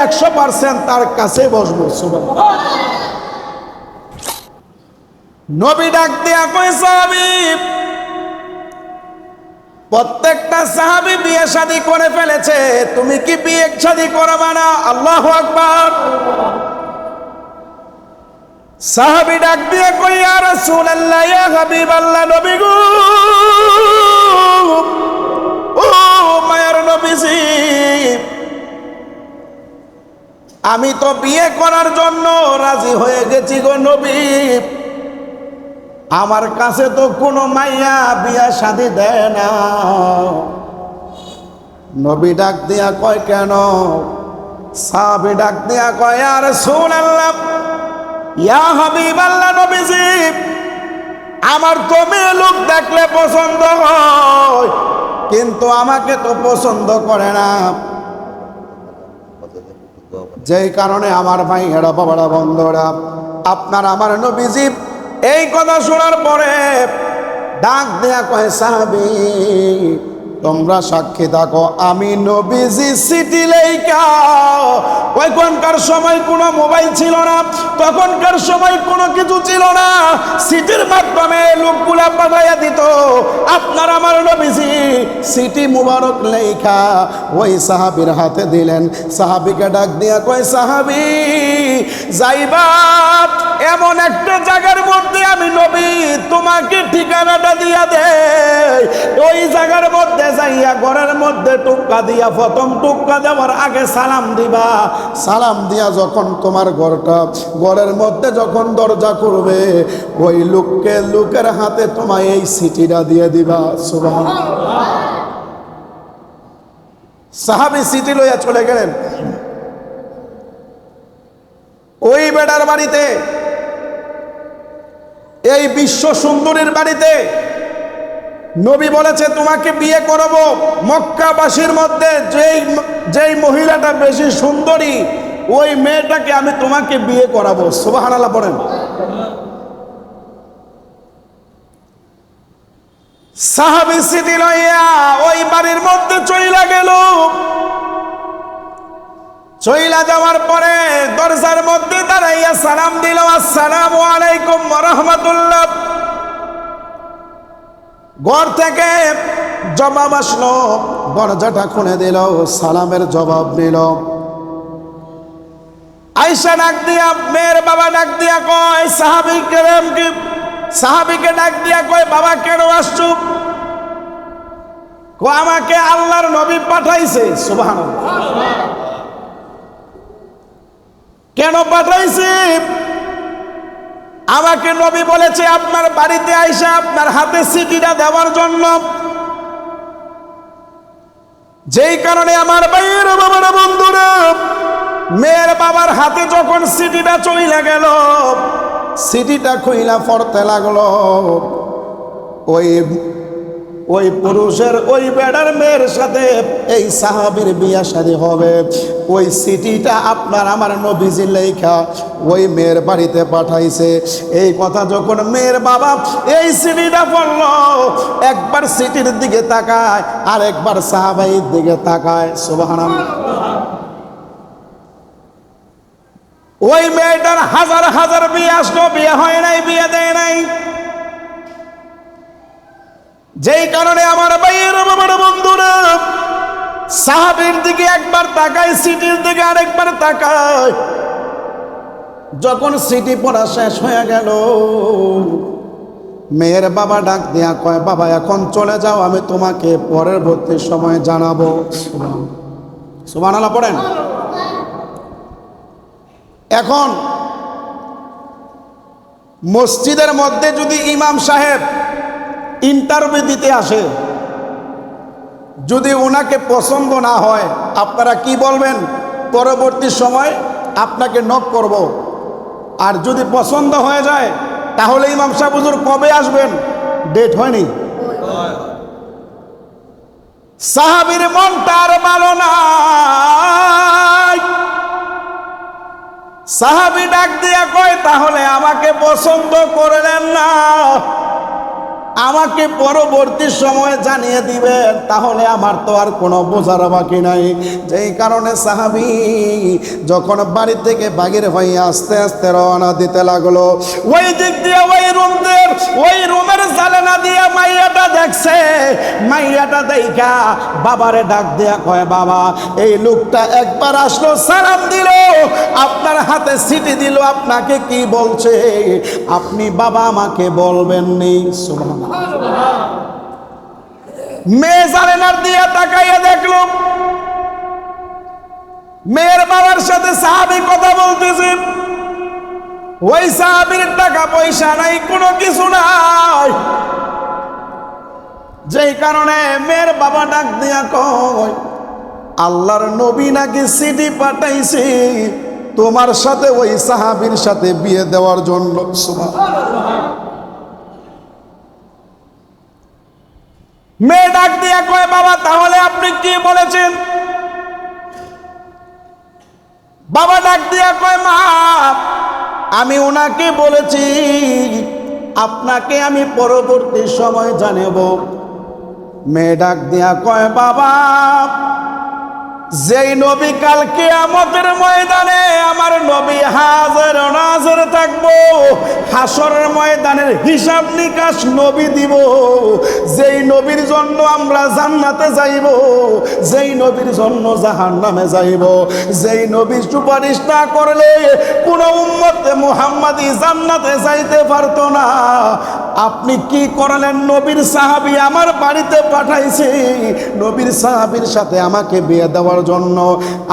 100% তার কাছে বসবো। সুবহানাল্লাহ। নবী ডাক দিয়া কয় সাহাবী, প্রত্যেকটা সাহাবী বিয়ে শাদী করে ফেলেছে, তুমি কি বিয়ে শাদী করবে না? আল্লাহু আকবার। সাহাবী ডাক দিয়ে কই, ইয়া রাসূলুল্লাহ, ইয়া হাবিবাল্লাহ, নবী গো, ও মায়ের নবীজি, আমি তো বিয়ে করার জন্য রাজি হয়ে গেছি গো নবী, আমার কাছে তো কোনো মাইয়া বিয়া শাদী দেয় না। নবী ডাক দিয়া কয় কেন? সাহাবী ডাক দিয়া কয়, ইয়া রাসূলুল্লাহ, ইয়া হাবিবাল্লাহ, নবীজি, আমার তো মেয়ে লোক দেখলে পছন্দ হয়, কিন্তু আমাকে তো পছন্দ করে না। যেই কারণে আমার ভাইয়েরা, বাবারা, বন্ধুরা, আপনার আমার নবীজি এই কথা শোনার পরে ডাক দেয়া কয়, সাহাবী, তোমরা সাক্ষী থাকো, আমি নবীজি চিঠি লেখা, ওইখানকার সময় কোনো মোবাইল ছিল না, তখনকার সময় কোনো কিছু ছিল না, চিঠির মাধ্যমে লোকগুলা পাঠাইয়া দিত। আপনার আমার নবীজি চিঠি মুবারক লেখা ওই সাহাবীর হাতে দিলেন। সাহাবীকে ডাক দিয়া কয়, সাহাবী, যাইবা এমন একটা জায়গার মধ্যে আমি নবী তোমাকে ঠিকানাটা দিয়া দেই, ওই জায়গার মধ্যে যাইয়া ঘরের মধ্যে টুক্কা দিয়া, প্রথম টুক্কা দেওয়ার আগে সালাম দিবা, সালাম দিয়া যখন তোমার ঘরের মধ্যে যখন দরজা করবে, ওই লোকের হাতে তোমায় এই চিঠিটা দিয়ে দিবা। সুবহানাল্লাহ। সাহাবী চিঠি লইয়া চলে গেলেন ওই বেটার বাড়িতে, এই বিশ্ব সুন্দরীর বাড়িতে। নবী বলেছে তোমাকে বিয়ে করব, মক্কাবাসীর মধ্যে যেই মহিলাটা বেশি সুন্দরী, ওই মেয়েটাকে আমি তোমাকে বিয়ে করাবো। সুবহানাল্লাহ পড়েন। সাহাবী চিঠি লইয়া ওই বাড়ির মধ্যে চইলা গেল। চইলা যাওয়ার পরে দরজার মধ্যে দাঁড়াইয়া সালাম দিল, আসসালামু আলাইকুম ওয়া রাহমাতুল্লাহ। ঘর থেকে জবাব আসলো, দরজাটা খুলে দিল, সালামের জবাব নিল। আয়েশা ডাক দিয়া, মেয়ের বাবা ডাক দিয়া কয়, সাহাবীকে ডাক দিয়া কয়, বাবা কেন আসছো? আমাকে আল্লাহর নবী পাঠাইছে। সুবহানাল্লাহ। কেন পাঠাইছে? আমাকে নবী বলেছে আপনার বাড়িতে আইসা আপনার হাতে চিঠিটা দেওয়ার জন্য। যেই কারণে আমার ভাইয়ের, বাবার, বন্ধুরা, মেয়ের বাবার হাতে যখন চিঠিটা চইলা গেল, চিঠিটা খুইলা পড়তে লাগলো, ওই পুরুষের, ওই বেড়ার মেয়ের সাথে এই সাহাবীর বিয়া শাদী হবে। ওই চিঠিটা আপনার আমার নবীজি লেখা ওই মেয়ের বাড়িতে পাঠাইছে। এই কথা যখন মেয়ের বাবা এই চিঠিটা পড়ল, একবার চিঠির দিকে তাকায়, আর একবার সাহাবীর দিকে তাকায়। সুবহানাল্লাহ। ওই মেয়েটার হাজার হাজার বিয়ে আসলো, বিয়ে হয় নাই, বিয়ে দেয় নাই। যেই কারণে আমার ভাইয়ের, বাবার, বন্ধুরা, সাহাবীর দিকে একবার তাকায়, চিঠির দিকে আরেকবার তাকায়। যখন চিঠি পড়া শেষ হয়ে গেল, মেয়ের বাবা ডাক দিয়া কয়, বাবা এখন চলে যাও, আমি তোমাকে পরবর্তী সময় জানাবো। সুবহানাল্লাহ পড়েন। এখন মসজিদের মধ্যে যদি ইমাম সাহেব ইন্টারভিউ দিতে আসে, যদি ওনাকে পছন্দ না হয়, আপনারা কি বলবেন? পরবর্তী সময় আপনাকে নক করব। আর যদি পছন্দ হয়ে যায়, তাহলে ইমাম সাহেব হুজুর কবে আসবেন? ডেট হয়নি। সাহাবীর মনটা আর ভালো না। সাহাবী ডাক দিয়া কয়, তাহলে আমাকে পছন্দ করলেন না, আমাকে পরবর্তী সময়ে জানিয়ে দিবেন, তাহলে আমার তো আর কোনো বোঝার বাকি নাই। যেই কারণে সাহাবী যখন বাড়ি থেকে বাগের হয়ে আস্তে আস্তে রওনা দিতে লাগলো, ওই দিক দিয়ে ওই রুমের জানালা দিয়ে মাইয়াটা দেখছে। মাইয়াটা দেখা বাবারে ডাক দিয়া কয়, বাবা এই লোকটা একবার আসলো, সালাম দিল, আপনার হাতে সিটি দিল, আপনাকে কি বলছে আপনি বাবা আমাকে বলবেন নি? সুবহানাল্লাহ। মেয়ে জানালার দিয়ে তাকাইয়া দেখলো মেয়ের বাবার সাথে সাহাবী কথা বলতেছে। ওই সাহাবীর টাকা পয়সা নাই, কোনো কিছু নাই। যেই কারণে মেয়ের বাবা ডাক দিয়া কয়, আল্লাহর নবী নাকি চিঠি পাঠাইছে তোমার সাথে ওই সাহাবীর সাথে বিয়ে দেওয়ার জন্য। সুবহানাল্লাহ। মেয়ে ডাক দিয়া কয়, বাবা তাহলে আপনি কি বলেছেন? বাবা ডাক দিয়া কয়, মা আমি ওনাকে বলেছি আপনাকে আমি পরবর্তী সময় জানাবো। মেয়ে ডাক দিয়া কয়, বাবা যেই নবী কাল কিয়ামতের ময়দানে আমার নবী হাজির নাজির থাকবো, হাসরের ময়দানের হিসাব নিকাশ নবী দিব, যেই নবীর জন্য আমরা জান্নাতে যাইব, যেই নবীর জন্য জাহান্নামে যাইব, যেই নবী সুপারিশ না করলে কোন উম্মতে মুহাম্মাদি জান্নাতে যাইতে পারতো না, আপনি কি করলেন? নবীর সাহাবী আমার বাড়িতে পাঠাইছে, নবীর সাহাবীর সাথে আমাকে বিয়ে দেওয়ার জন্য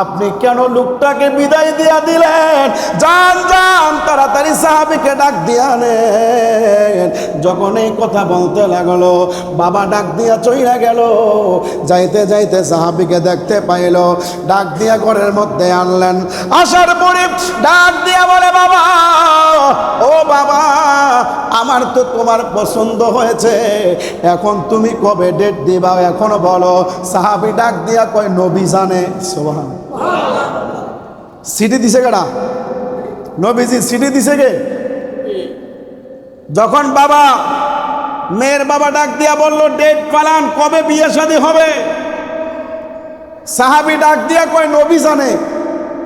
আপনি কেন লোকটাকে বিদায় দিয়া দিলেন? যান যান তাড়াতাড়ি সাহাবীকে ডাক দিয়া নেন। যখন এই কথা বলতে লাগলো, বাবা ডাক দিয়া চইলা গেল। যাইতে যাইতে সাহাবীকে দেখতে পাইল, ডাক দিয়া ঘরের মধ্যে আনলেন। আসার পরে ডাক দিয়া বলে, বাবা ও বাবা আমার তো তোমার পছন্দ হয়েছে, এখন তুমি কবে ডেট দিবা এখন বলো। সাহাবী ডাক দিয়া কয়, নবী জানে। সুবহানাল্লাহ। সিটি দিছে কেডা? নবীজি সিটি দিছে কে? যখন বাবা মেয়ের বাবা ডাক দিয়া বলল, ডেট পালান, কবে বিয়ে শাদী হবে? সাহাবী ডাক দিয়া কয়, নবী জানে,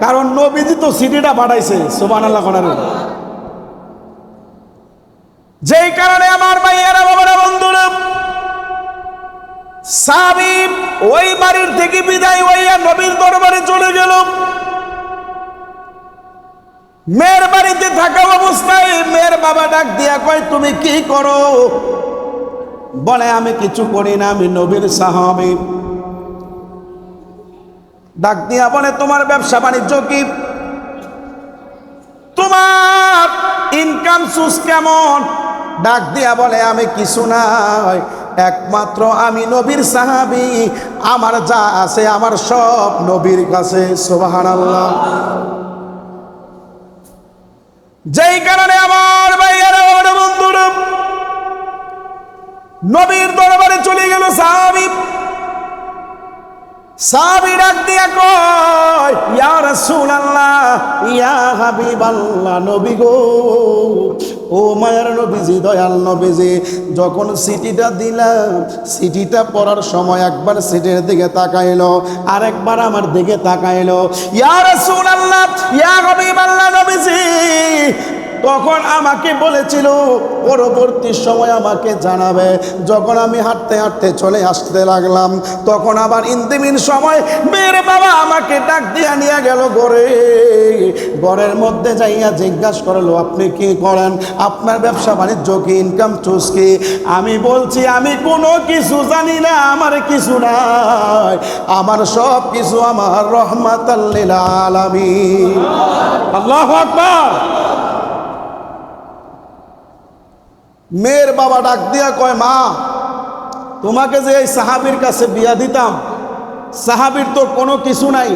কারণ নবীজি তো সিটিটা পাঠাইছে। সুবহানাল্লাহ। যেই কারণে আমার ভাইয়েরা বাবারা বন্ধুরা, সাহাবী ওই বাড়ির থেকে বিদায় হইয়া নবীর দরবারে চলে গেল। মেয়ের বাড়িতে থাকা অবস্থায় মেয়ের বাবা ডাক দিয়া কয়, তুমি কি করো? বলে, আমি কিছু করি না, আমি নবীর সাহাবী। ডাক দিয়া বলে, তোমার ব্যবসা বাণিজ্য কি? তোমার ইনকাম সোর্স কেমন? ডাক দিয়া বলে, আমি কিছু নাই, একমাত্র আমি নবীর সাহাবী, আমার যা আছে আমার সব নবীর কাছে। সুবহানাল্লাহ। যেই কারণে আমার ভাইয়েরা বন্ধুরা নবীর দরবারে চলে গেল সাহাবী। সাহাবী ডাক দিয়া কয়, ইয়া রাসূলুল্লাহ, ইয়া হাবিবাল্লাহ, নবী গো, ও মায়ার নবীজি, দয়াল নবীজি, যখন সিটিটা দিলাম, সিটিটা পড়ার সময় একবার সিটির দিকে তাকাইলো, আর একবার আমার দিকে তাকাইলো। ইয়া রাসূলুল্লাহ, ইয়া হাবিবাল্লাহ, নবীজি তখন আমাকে বলেছিল পরবর্তী সময় আমাকে জানাবে। যখন আমি হাঁটতে হাঁটতে চলে আসতে লাগলাম, তখন আবার ইন্তিমিন সময় মেয়ের বাবা আমাকে ডাক দিয়া নিয়ে গেল ঘরে। ঘরের মধ্যে যাইয়া জিজ্ঞাসা করলো, আপনি কি করেন? আপনার ব্যবসা বাণিজ্য কি? ইনকাম সোর্স কি? আমি বলছি, আমি কোনো কিছু জানি না, আমার কিছু নাই, আমার সব কিছু আমার রহমাতাল লিল আলামিন। আল্লাহু আকবার। মেয়ের বাবা ডাক দিয়া কয়, মা তোমাকে যে এই সাহাবীর কাছে বিয়া দিতাম, সাহাবীর তো কোনো কিছু নাই,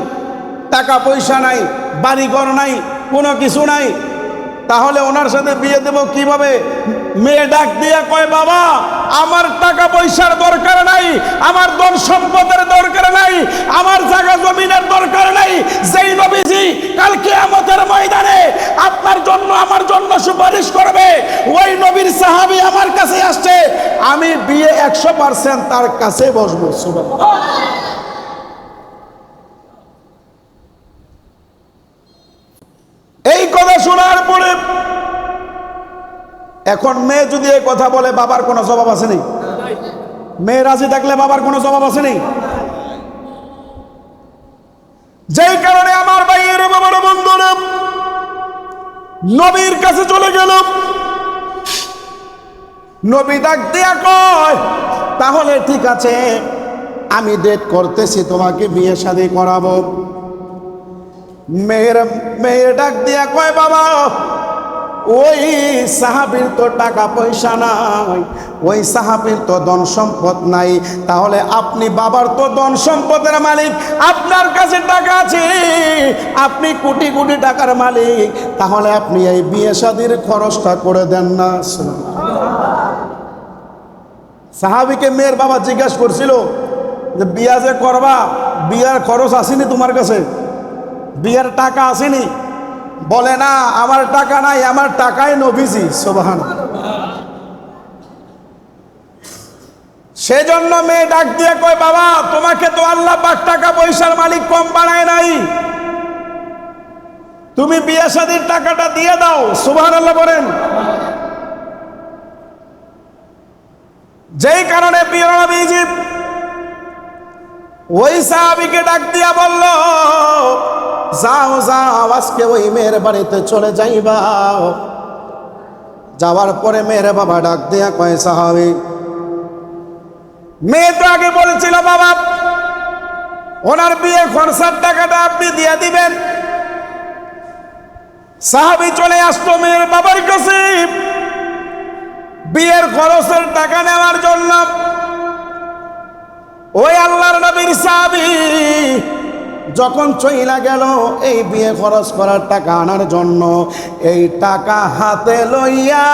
টাকা পয়সা নাই, বাড়িঘর নাই, কোনো কিছু নাই, তাহলে ওনার সাথে বিয়ে দেব কিভাবে? মেয়ে ডাক দিয়ে কয়, বাবা আমার টাকা পয়সার দরকার নাই, আমার ধন সম্পদের দরকার নাই, আমার জায়গা জমিনের দরকার নাই। যেই নবীজি কাল কিয়ামতের ময়দানে আপনার জন্য আমার জন্য সুপারিশ করবে, ওই নবীর সাহাবী আমার কাছে আসছে, আমি বিয়ে 100% তার কাছে বসবো। সুবহানাল্লাহ। এই কথা শোনার পরে এখন মেয়ে যদি এই কথা বলে, বাবার কোনো জবাব আছে নেই? মেয়ে রাজি থাকলে বাবার কোনো জবাব আছে নেই? যেই কারণে আমার ভাইয়ের বাবার বন্ধুরা নবীর কাছে চলে গেল। নবী ডাক দিয়া কয়, তাহলে ঠিক আছে, আমি ডেট করতেছি, তোমাকে বিয়ে শাদী করাবো। মেয়ের ডাক দিয়া কয়, বাবা ওই সাহাবীর তো টাকা পয়সা নাই, ওই সাহাবীর তো ধন সম্পদ নাই, তাহলে আপনি বাবার তো ধন সম্পদের মালিক, আপনার কাছে টাকা আছে, আপনি কোটি কোটি টাকার মালিক, তাহলে আপনি এই বিয়ে শাদীর খরচটা করে দেন না। সাহাবীকে মেয়ের বাবা জিজ্ঞাসা করছিল যে বিয়া যে করবা, বিয়ার খরচ আসেনি তোমার কাছে? বিয়ের টাকা আসেনি? বলে না, আমার টাকা নাই, আমার টাকাই নবীজি। সুবহানাল্লাহ। সেজন্য মেয়ে ডাক দিয়ে কয়, বাবা তোমাকে তো আল্লাহ পাক টাকা পয়সার মালিক কম বানায় নাই, তুমি বিয়ে শাদীর টাকাটা দিয়ে দাও। সুবহানাল্লাহ বলেন। যেই কারণে প্রিয় নবীজি ওই সাহাবীকে ডাক দিয়া বলল, যাও যাও, আজকে ওই মেয়ের বাড়িতে চলে যাইবা। যাওয়ার পরে মেয়ের বাবা ডাক দিয়া কয়, সাহাবী, মেয়ে তো আগে বলেছিল বাবা ওনার বিয়ে খরচার টাকাটা আপনি দিয়ে দিবেন। সাহাবী চলে আসতো মেয়ের বাবার কাছে বিয়ের খরচের টাকা নেওয়ার জন্য। ওই আল্লাহর নবীর সাহাবী যখন চইলা গেল এই বিয়ে খরচ করার টাকা আনার জন্য, এই টাকা হাতে লইয়া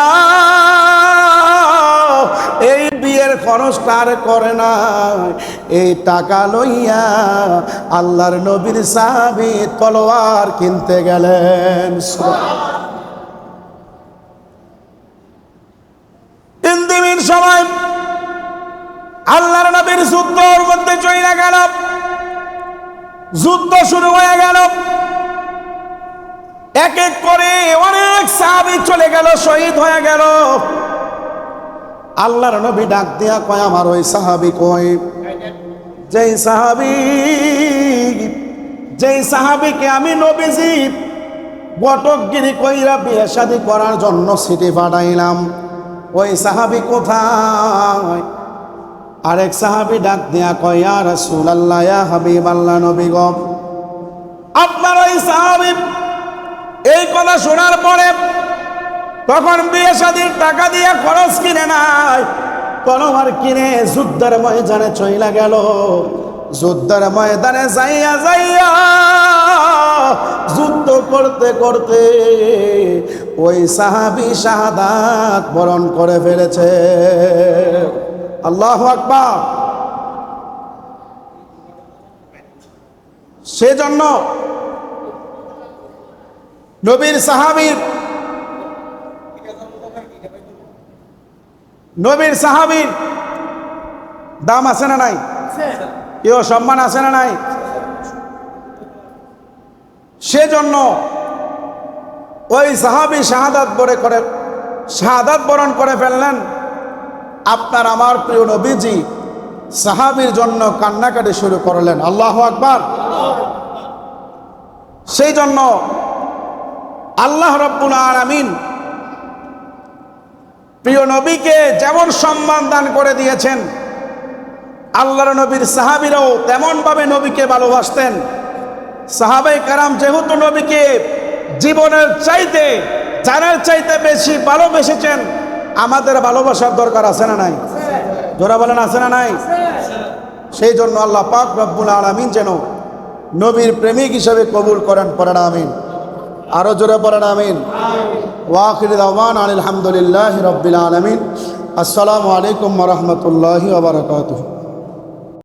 এই বিয়ের খরচটা আর করে না, এই টাকা লইয়া আল্লাহর নবীর সাহাবী তলোয়ার কিনতে গেলেন। তিন সময় আল্লাহর নবীর যুদ্ধের মধ্যে চইলা গেল, যুদ্ধ শুরু হয়ে গেল, এক এক করে অনেক সাহাবী চলে গেল, শহীদ হয়ে গেল। আল্লাহর নবী ডাক দিয়া কয়, আমার ওই সাহাবী কই? যেই সাহাবীকে আমি নবীজি বটকগিরি কইরা বিয়ে শাদী করার জন্য সিটি পাঠাইলাম, ওই সাহাবী কোথায়? আরেক সাহাবী ডাক দিয়া কয়, ইয়া রাসূলুল্লাহ, ইয়া হাবিবাল্লাহ, নবী গো, আপনার ওই সাহাবী। এই কথা শোনার পরে তখন বিয়ে শাদীর টাকা দিয়ে খরচ কিনে নাই, তলোয়ার কিনে যুদ্ধের ময়দানে চইলা গেল। যুদ্ধের ময়দানে যাইয়া যাইয়া যুদ্ধ করতে করতে ওই সাহাবী শাহাদাত বরণ করে ফেলেছে। আল্লাহু আকবার। সেজন্য নবীর সাহাবীর দাম আছে না নাই? কেউ সম্মান আছে না নাই? সেজন্য ওই সাহাবী শাহাদাত বরণ করে ফেললেন। আপনার আমার প্রিয় নবীজি সাহাবীর জন্য কান্নাকাটি শুরু করলেন। আল্লাহু আকবার। সেই জন্য আল্লাহ রাব্বুল আলামিন প্রিয় নবীকে যেমন সম্মান দান করে দিয়েছেন, আল্লাহর নবীর সাহাবীরাও তেমন ভাবে নবীকে ভালোবাসতেন। সাহাবায়ে কেরাম যেহেতু নবীকে জীবনের চাইতে, জানের চাইতে বেশি ভালোবেসেছেন, আমাদের ভালোবাসার দরকার আছে না নাই? জোরা বলেন, আছে না নাই? সেই জন্য আল্লাহ পাক রব্বুল আলামিন যেন নবীর প্রেমিক হিসেবে কবুল করেন, পড়েন আমিন। আরো জোরে পড়েন আমিন। ওয়া আখিরু দাওয়ানা আলহামদুলিল্লাহি রাব্বিল আলামিন। আসসালামু আলাইকুম ওয়া রাহমাতুল্লাহি ওয়া বারাকাতুহু।